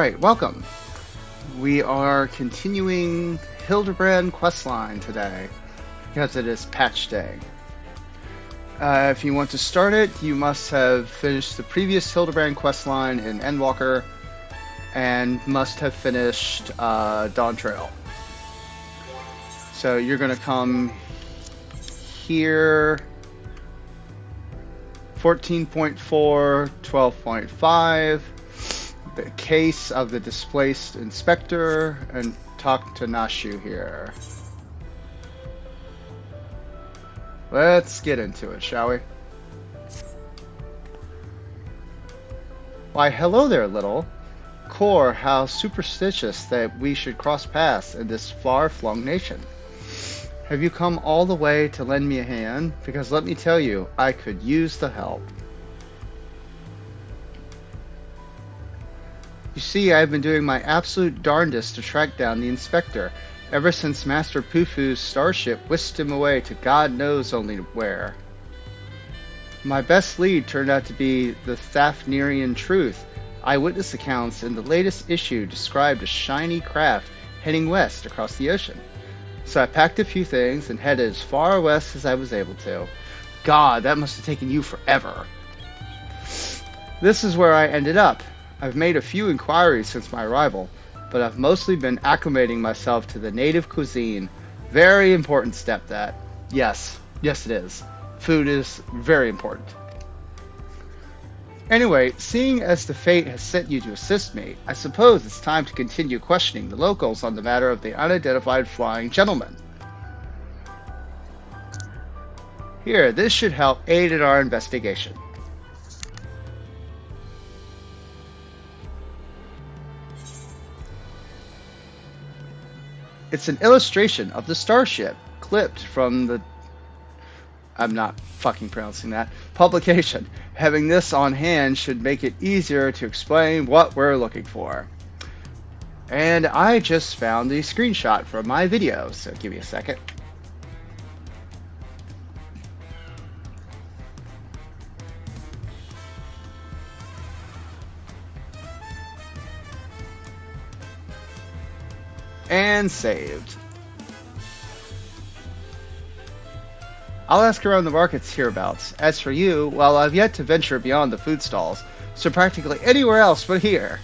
Alright, welcome. We are continuing Hildibrand questline today, because it is patch day. If you want to start it, you must have finished the previous Hildibrand questline in Endwalker, and must have finished Dawntrail. So you're going to come here, 14.4, 12.5, the case of the displaced inspector, and talk to Nashu here. Let's get into it, shall we? Why, hello there, little. Core, how superstitious that we should cross paths in this far-flung nation. Have you come all the way to lend me a hand? Because let me tell you, I could use the help. You see, I've been doing my absolute darndest to track down the inspector, ever since Master Pufu's starship whisked him away to God knows only where. My best lead turned out to be the Thafnirian Truth. Eyewitness accounts in the latest issue described a shiny craft heading west across the ocean. So I packed a few things and headed as far west as I was able to. God, that must have taken you forever. This is where I ended up. I've made a few inquiries since my arrival, but I've mostly been acclimating myself to the native cuisine. Very important step, that. Yes it is. Food is very important. Anyway, seeing as the fate has sent you to assist me, I suppose it's time to continue questioning the locals on the matter of the unidentified flying gentleman. Here, this should help aid in our investigation. It's an illustration of the starship, clipped from the... I'm not fucking pronouncing that. Publication. Having this on hand should make it easier to explain what we're looking for. And I just found the screenshot from my video, so give me a second. And saved. I'll ask around the markets hereabouts. As for you, well, I've yet to venture beyond the food stalls, so practically anywhere else but here.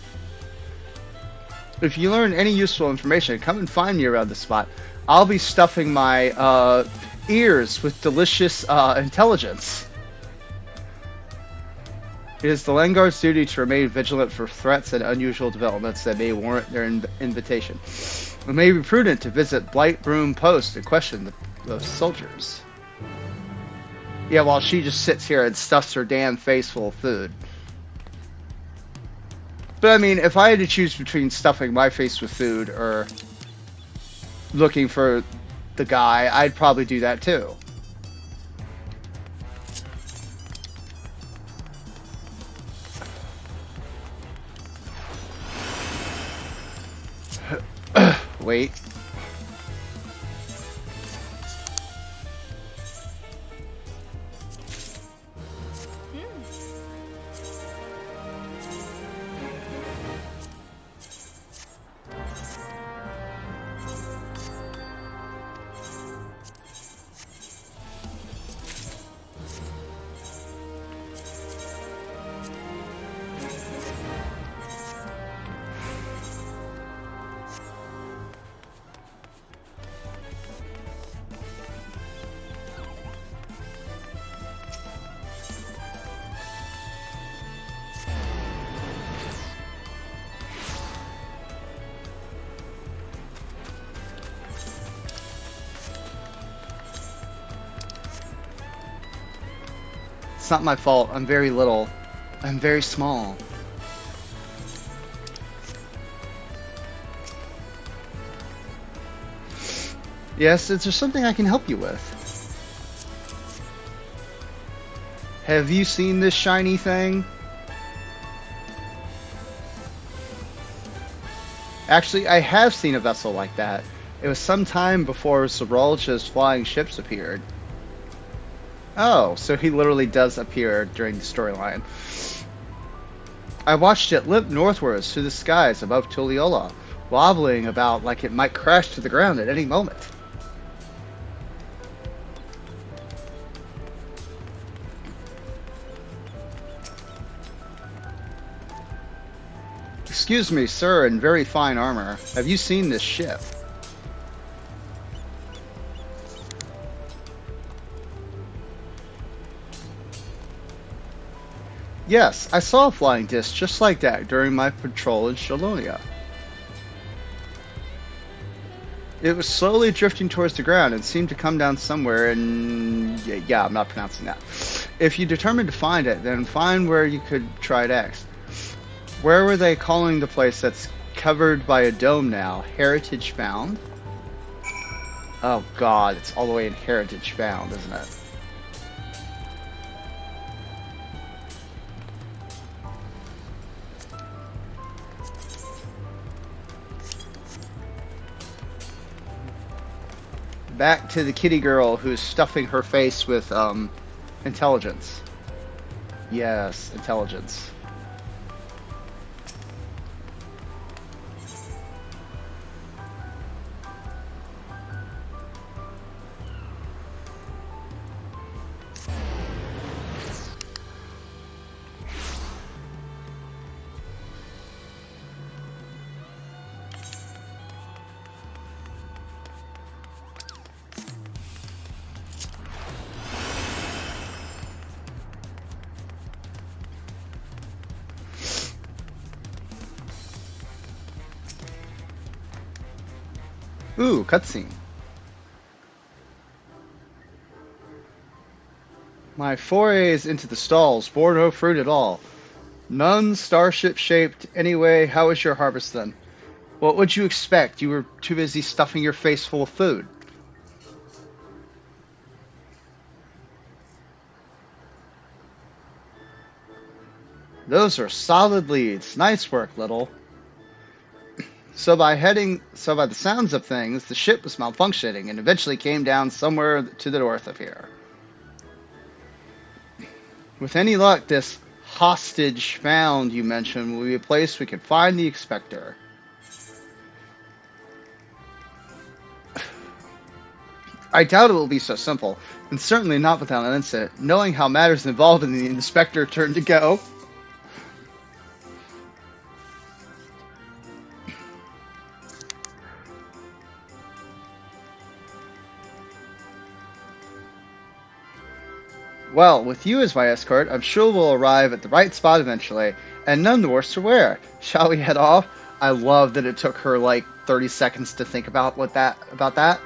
If you learn any useful information, come and find me around the spot. I'll be stuffing my ears with delicious intelligence. It is the Landguard's duty to remain vigilant for threats and unusual developments that may warrant their invitation. It may be prudent to visit Blightbroom Post and question the soldiers. Yeah, while she just sits here and stuffs her damn face full of food. But I mean, if I had to choose between stuffing my face with food or looking for the guy, I'd probably do that too. Wait. It's not my fault. I'm very little. I'm very small. Yes, is there something I can help you with? Have you seen this shiny thing? Actually, I have seen a vessel like that. It was some time before Zeralja's flying ships appeared. Oh, so he literally does appear during the storyline. I watched it limp northwards through the skies above Tulliola, wobbling about like it might crash to the ground at any moment. Excuse me, sir, in very fine armor. Have you seen this ship? Yes, I saw a flying disc just like that during my patrol in Shalonia. It was slowly drifting towards the ground and seemed to come down somewhere in... Yeah, I'm not pronouncing that. If you determined to find it, then find where you could try next. Where were they calling the place that's covered by a dome now? Heritage Found? Oh god, it's all the way in Heritage Found, isn't it? Back to the kitty girl who's stuffing her face with, intelligence. Yes, intelligence. Ooh, cutscene. My forays into the stalls bore no fruit at all. None starship shaped. Anyway, how was your harvest then? What would you expect? You were too busy stuffing your face full of food. Those are solid leads. Nice work, Little. So by the sounds of things, the ship was malfunctioning and eventually came down somewhere to the north of here. With any luck, this hostage found you mentioned will be a place we can find the Expector. I doubt it will be so simple, and certainly not without an incident, knowing how matters involved in the Inspector turn to go. Well, with you as my escort, I'm sure we'll arrive at the right spot eventually, and none the worse for wear. Shall we head off? I love that it took her like 30 seconds to think about that.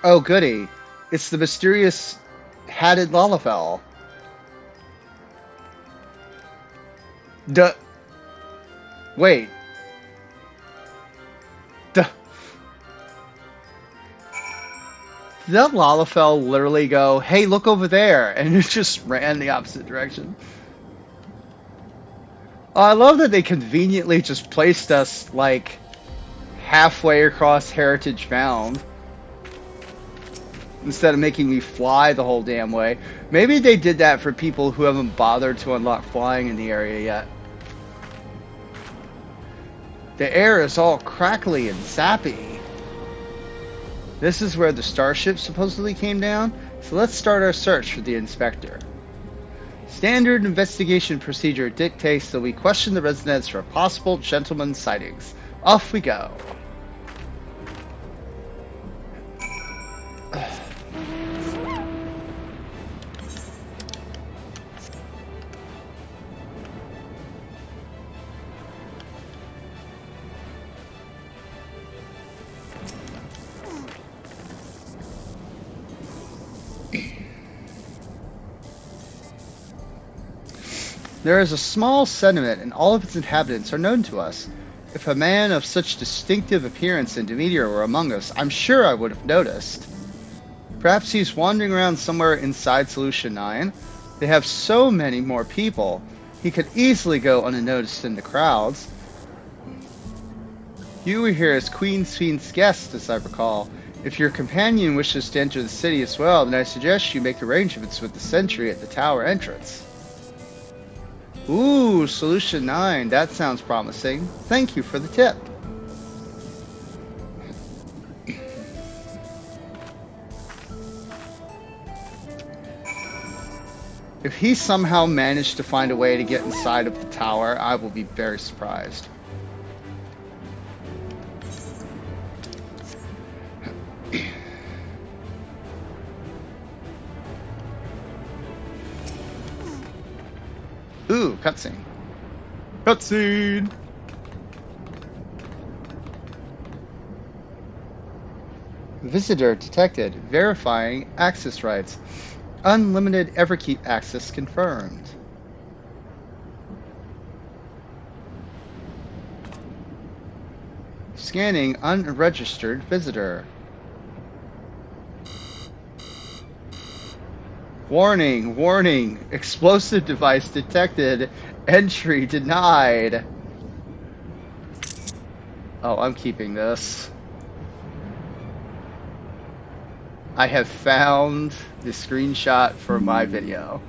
Oh goody, it's the mysterious hatted Lalafell. Wait. Did that Lalafell literally go, hey, look over there, and it just ran the opposite direction? Oh, I love that they conveniently just placed us, like, halfway across Heritage Found. Instead of making me fly the whole damn way. Maybe they did that for people who haven't bothered to unlock flying in the area yet. The air is all crackly and sappy. This is where the starship supposedly came down, so let's start our search for the Inspector. Standard investigation procedure dictates that we question the residents for possible gentleman sightings. Off we go. There is a small settlement, and all of its inhabitants are known to us. If a man of such distinctive appearance and demeanor were among us, I'm sure I would have noticed. Perhaps he's wandering around somewhere inside Solution 9. They have so many more people. He could easily go unnoticed in the crowds. You were here as Queen Fiend's guest, as I recall. If your companion wishes to enter the city as well, then I suggest you make arrangements with the sentry at the tower entrance. Ooh, Solution 9. That sounds promising. Thank you for the tip. If he somehow managed to find a way to get inside of the tower, I will be very surprised. Ooh, cutscene. Cutscene! Visitor detected. Verifying access rights. Unlimited Everkeep access confirmed. Scanning unregistered visitor. Warning, warning. Explosive device detected. Entry denied. Oh, I'm keeping this. I have found the screenshot for my video.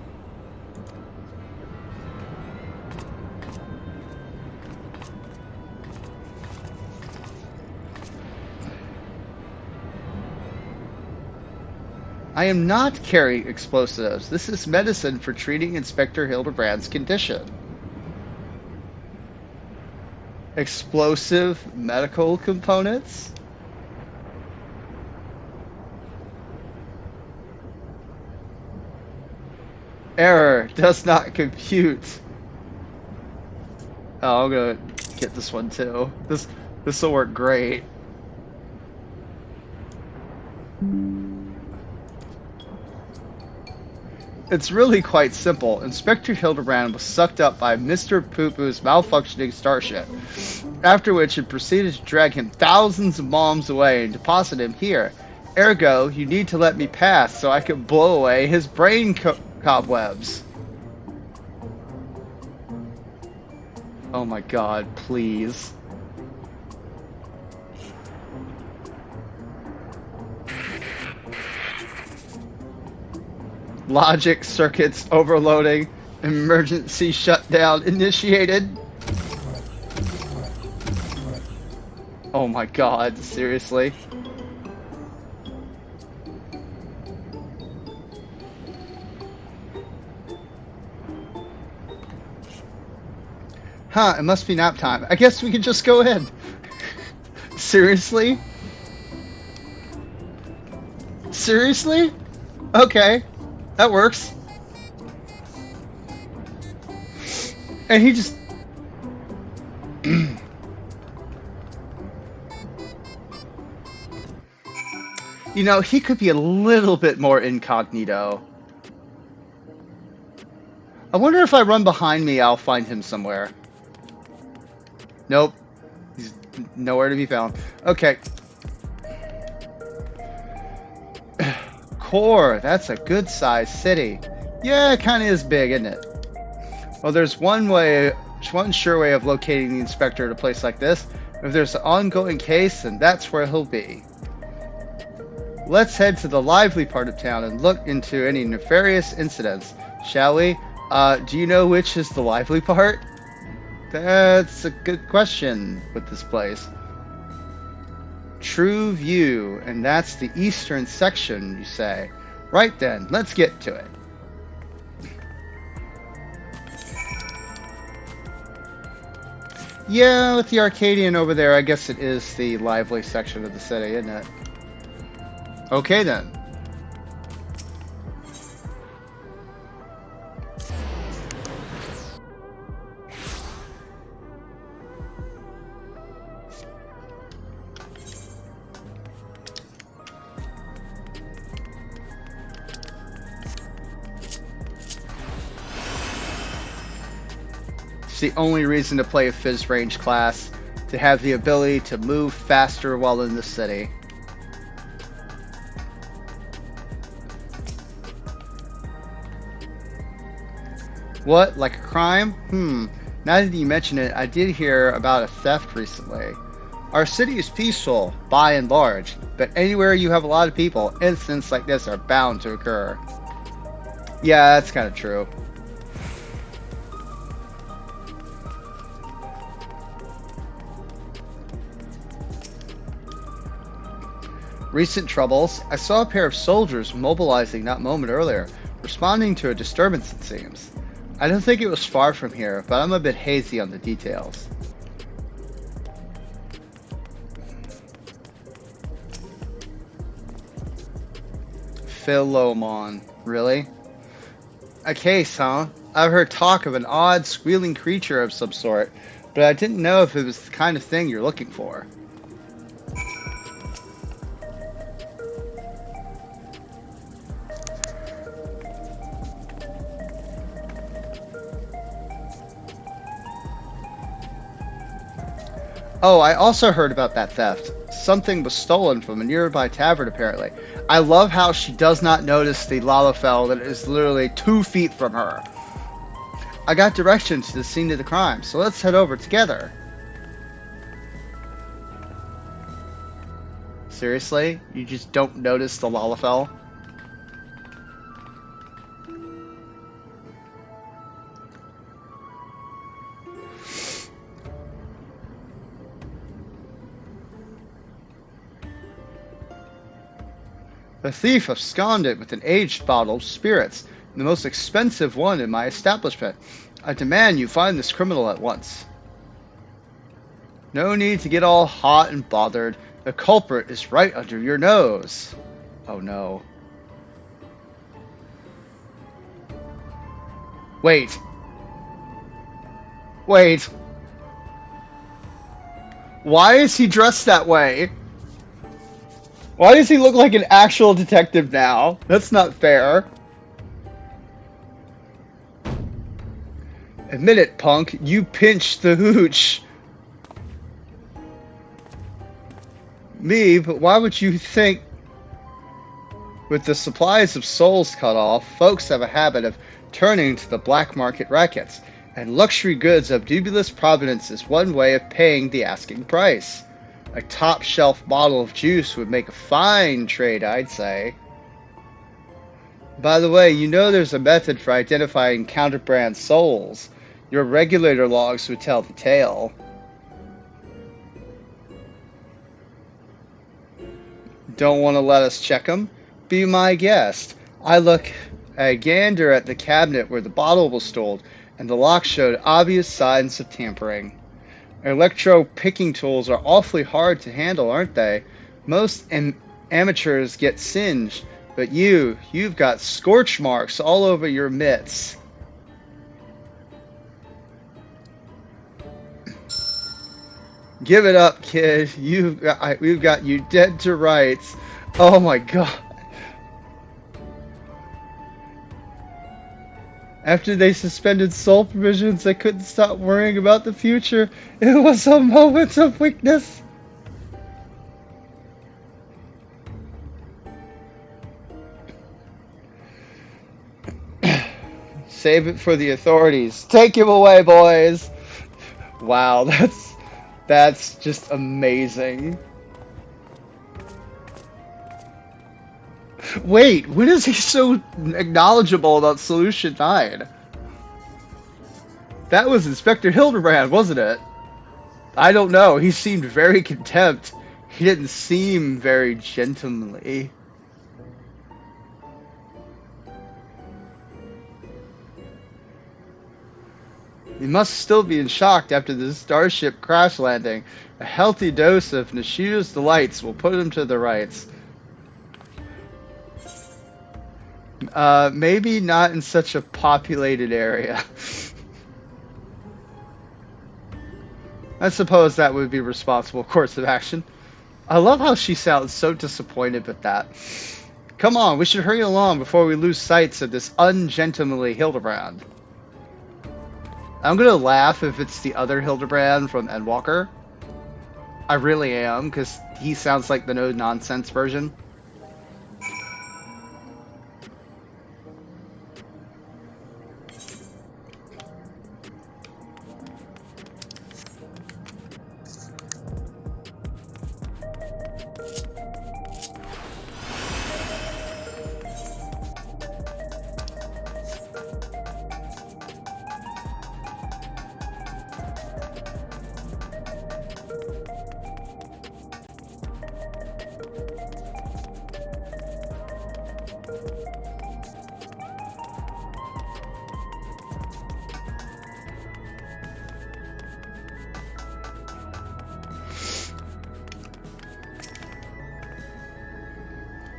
I am not carrying explosives. This is medicine for treating Inspector Hildibrand's condition. Explosive medical components? Error does not compute. Oh, I'm gonna get this one too. This will work great. It's really quite simple. Inspector Hildibrand was sucked up by Mr. Poo-Poo's malfunctioning starship, after which it proceeded to drag him thousands of miles away and deposit him here. Ergo, you need to let me pass so I can blow away his brain cobwebs. Oh my god, please. Logic circuits overloading. Emergency shutdown initiated. Oh my god, seriously? Huh, it must be nap time. I guess we can just go in. Seriously? Seriously? Okay. That works. And he just... You know, he could be a little bit more incognito. I wonder if I run behind me, I'll find him somewhere. Nope. He's nowhere to be found. Okay. Core, that's a good sized city. Yeah, it kind of is big, isn't it? Well, there's one sure way of locating the inspector at a place like this. If there's an ongoing case, then that's where he'll be. Let's head to the lively part of town and look into any nefarious incidents, shall we? Do you know which is the lively part? That's a good question with this place. True View, and that's the eastern section, you say. Right then, let's get to it. Yeah, with the Arcadian over there, I guess it is the lively section of the city, isn't it? Okay then. It's the only reason to play a Fizz range class, to have the ability to move faster while in the city. What? Like a crime? Now that you mention it, I did hear about a theft recently. Our city is peaceful, by and large, but anywhere you have a lot of people, incidents like this are bound to occur. Yeah, that's kind of true. Recent troubles. I saw a pair of soldiers mobilizing that moment earlier, responding to a disturbance it seems. I don't think it was far from here, but I'm a bit hazy on the details. Philomon. Really? A case, huh? I've heard talk of an odd, squealing creature of some sort, but I didn't know if it was the kind of thing you're looking for. Oh, I also heard about that theft. Something was stolen from a nearby tavern, apparently. I love how she does not notice the Lalafell that is literally 2 feet from her. I got directions to the scene of the crime, so let's head over together. Seriously? You just don't notice the Lalafell? The thief absconded with an aged bottle of spirits, the most expensive one in my establishment. I demand you find this criminal at once. No need to get all hot and bothered. The culprit is right under your nose. Oh no. Wait. Wait. Why is he dressed that way? Why does he look like an actual detective now? That's not fair. Admit it, punk. You pinched the hooch. Me, but why would you think? With the supplies of souls cut off, folks have a habit of turning to the black market rackets, and luxury goods of dubious provenance is one way of paying the asking price. A top-shelf bottle of juice would make a fine trade, I'd say. By the way, you know there's a method for identifying counterbrand souls. Your regulator logs would tell the tale. Don't want to let us check them? Be my guest. I gander at the cabinet where the bottle was stored, and the lock showed obvious signs of tampering. Electro-picking tools are awfully hard to handle, aren't they? Most amateurs get singed, but you've got scorch marks all over your mitts. Give it up, kid. We've got you dead to rights. Oh my god. After they suspended soul provisions, I couldn't stop worrying about the future. It was a moment of weakness. Save it for the authorities. Take him away, boys. Wow, that's just amazing. Wait, when is he so knowledgeable about Solution 9? That was Inspector Hildibrand, wasn't it? I don't know. He seemed very contempt. He didn't seem very gentlemanly. He must still be in shock after the starship crash landing. A healthy dose of Nishida's delights will put him to the rights. Maybe not in such a populated area. I suppose that would be a responsible course of action. I love how she sounds so disappointed with that. Come on, we should hurry along before we lose sight of this ungentlemanly Hildibrand. I'm gonna laugh if it's the other Hildibrand from Endwalker. I really am, because he sounds like the no-nonsense version.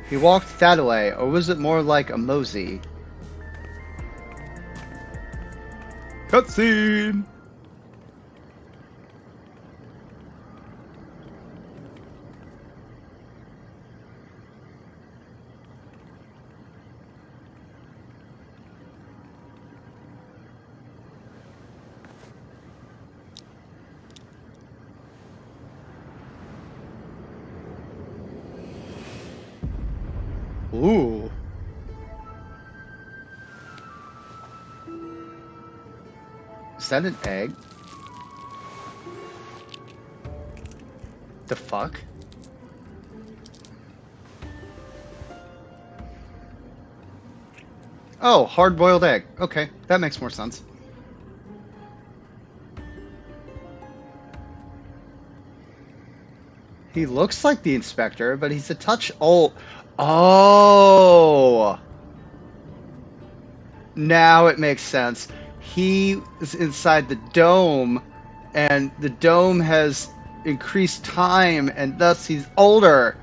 He walked that way, or was it more like a mosey? Cutscene! Ooh. Is that an egg? The fuck? Oh, hard-boiled egg. Okay, that makes more sense. He looks like the inspector, but he's a touch old. Oh! Now it makes sense. He is inside the dome, and the dome has increased time, and thus he's older.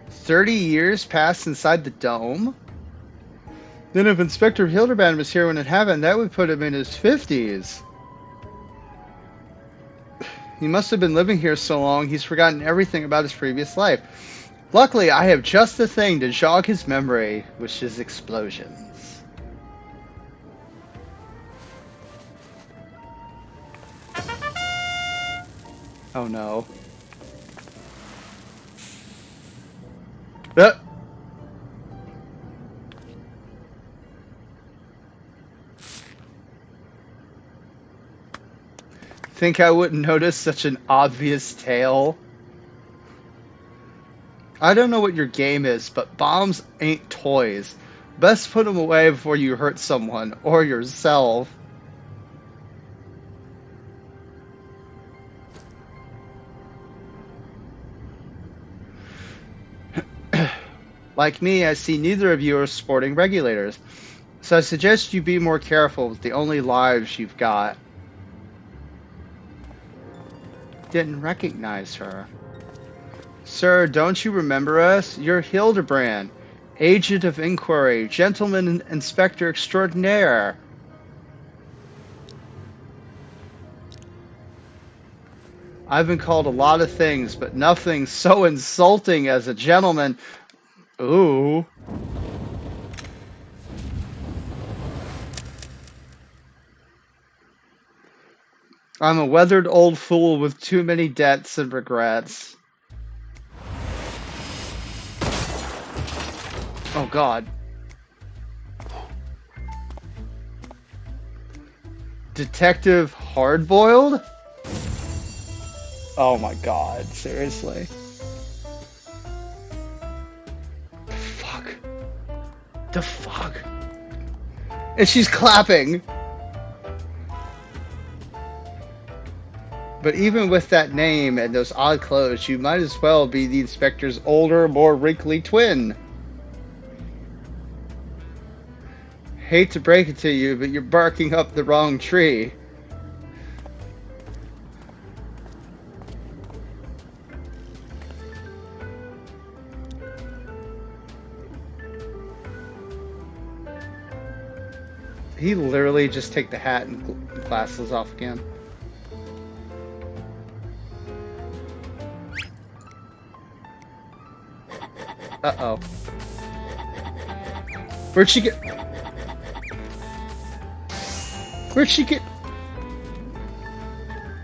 "30 years passed inside the dome? Then if Inspector Hildibrand was here when it happened, that would put him in his 50s. He must have been living here so long, he's forgotten everything about his previous life. Luckily, I have just the thing to jog his memory, which is explosions." Oh no. Think I wouldn't notice such an obvious tail? I don't know what your game is, but bombs ain't toys. Best put them away before you hurt someone, or yourself. Like me, I see neither of you are sporting regulators, so I suggest you be more careful with the only lives you've got. Didn't recognize her. Sir, don't you remember us? You're Hildibrand, Agent of Inquiry, Gentleman Inspector Extraordinaire. I've been called a lot of things, but nothing so insulting as a gentleman. Ooh. I'm a weathered old fool with too many debts and regrets. Oh god. Detective Hardboiled? Oh my god, seriously. The fuck? The fuck? And she's clapping! But even with that name and those odd clothes, you might as well be the inspector's older, more wrinkly twin. Hate to break it to you, but you're barking up the wrong tree. He literally just take the hat and glasses off again. Uh-oh. Where'd she get... Where'd she get...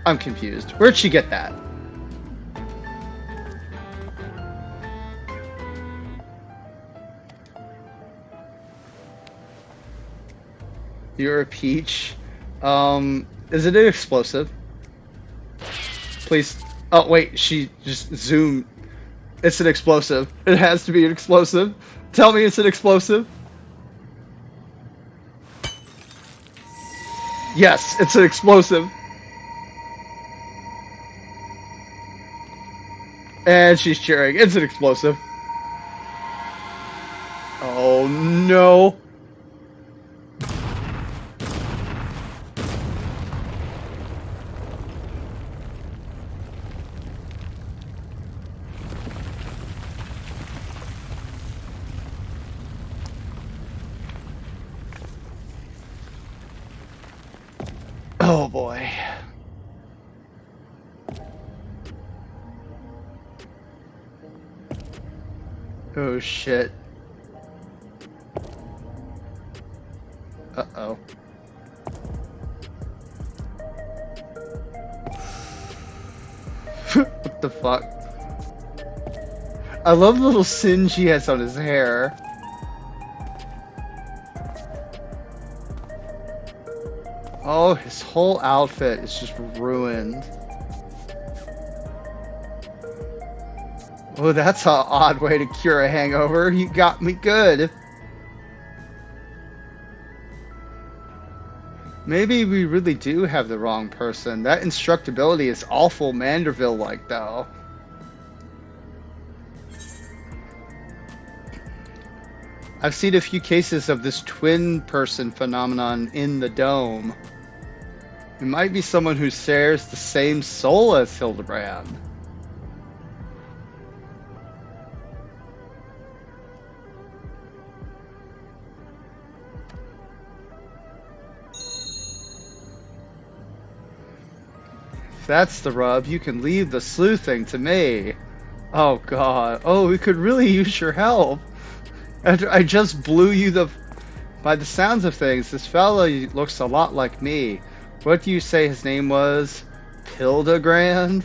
I'm confused. Where'd she get that? You're a peach. Is it an explosive? Please. Oh, wait, she just zoomed. It's an explosive. It has to be an explosive. Tell me it's an explosive. Yes, it's an explosive. And she's cheering. It's an explosive. Oh no. Oh shit. Uh-oh. What the fuck? I love the little singe he has on his hair. Oh, his whole outfit is just ruined. Oh, that's an odd way to cure a hangover. You got me good. Maybe we really do have the wrong person. That instructability is awful Manderville-like, though. I've seen a few cases of this twin person phenomenon in the dome. It might be someone who shares the same soul as Hildibrand. If that's the rub, you can leave the sleuthing to me. Oh god. Oh, we could really use your help. I just blew you By the sounds of things, this fellow looks a lot like me. What do you say his name was? Hildibrand?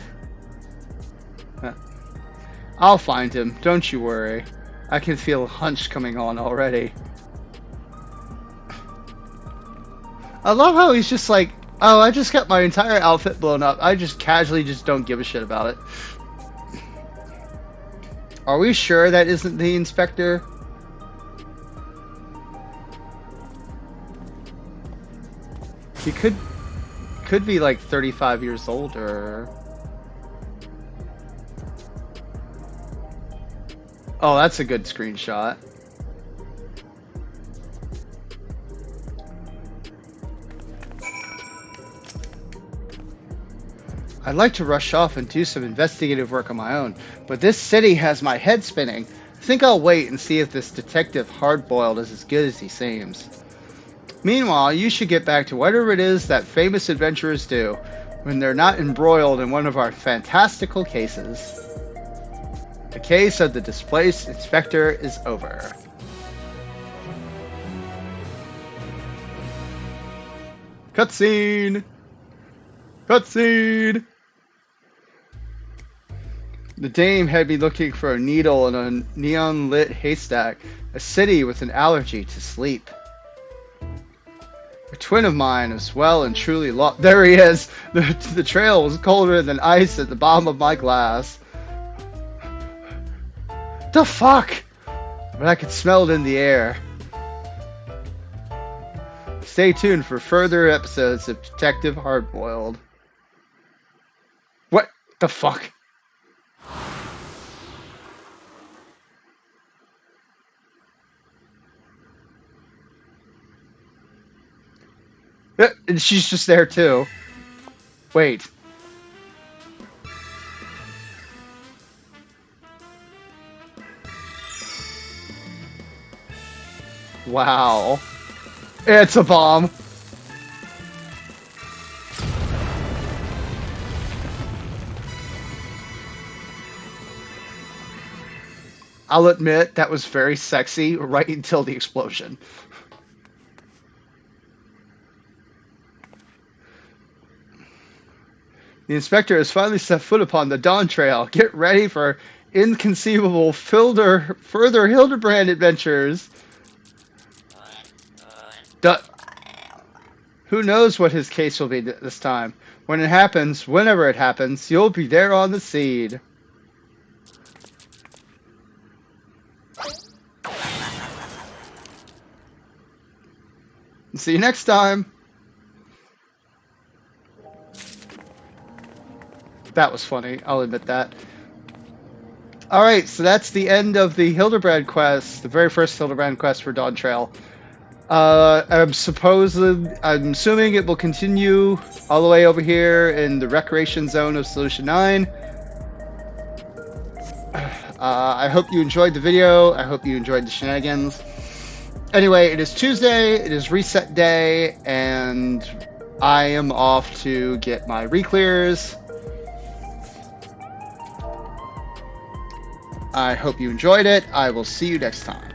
I'll find him, don't you worry. I can feel a hunch coming on already. I love how he's just like, oh, I just got my entire outfit blown up. I just casually just don't give a shit about it. Are we sure that isn't the inspector? He could be like 35 years older. Oh, that's a good screenshot. I'd like to rush off and do some investigative work on my own, but this city has my head spinning. I think I'll wait and see if this detective Hardboiled is as good as he seems. Meanwhile, you should get back to whatever it is that famous adventurers do when they're not embroiled in one of our fantastical cases. The case of the displaced inspector is over. Cutscene! Cutscene! The dame had me looking for a needle in a neon-lit haystack, a city with an allergy to sleep. A twin of mine is well and truly lost. There he is! The trail was colder than ice at the bottom of my glass. The fuck? But I could smell it in the air. Stay tuned for further episodes of Detective Hardboiled. What the fuck? And she's just there too. Wait. Wow. It's a bomb. I'll admit that was very sexy right until the explosion. The inspector has finally set foot upon the Dawntrail. Get ready for inconceivable further Hildibrand adventures. Who knows what his case will be this time? When it happens, whenever it happens, you'll be there on the scene. See you next time. That was funny, I'll admit that. Alright, so that's the end of the Hildibrand quest, the very first Hildibrand quest for Dawntrail. I'm assuming it will continue all the way over here in the recreation zone of Solution 9. I hope you enjoyed the video. I hope you enjoyed the shenanigans. Anyway, it is Tuesday, it is reset day, and I am off to get my re-clears. I hope you enjoyed it. I will see you next time.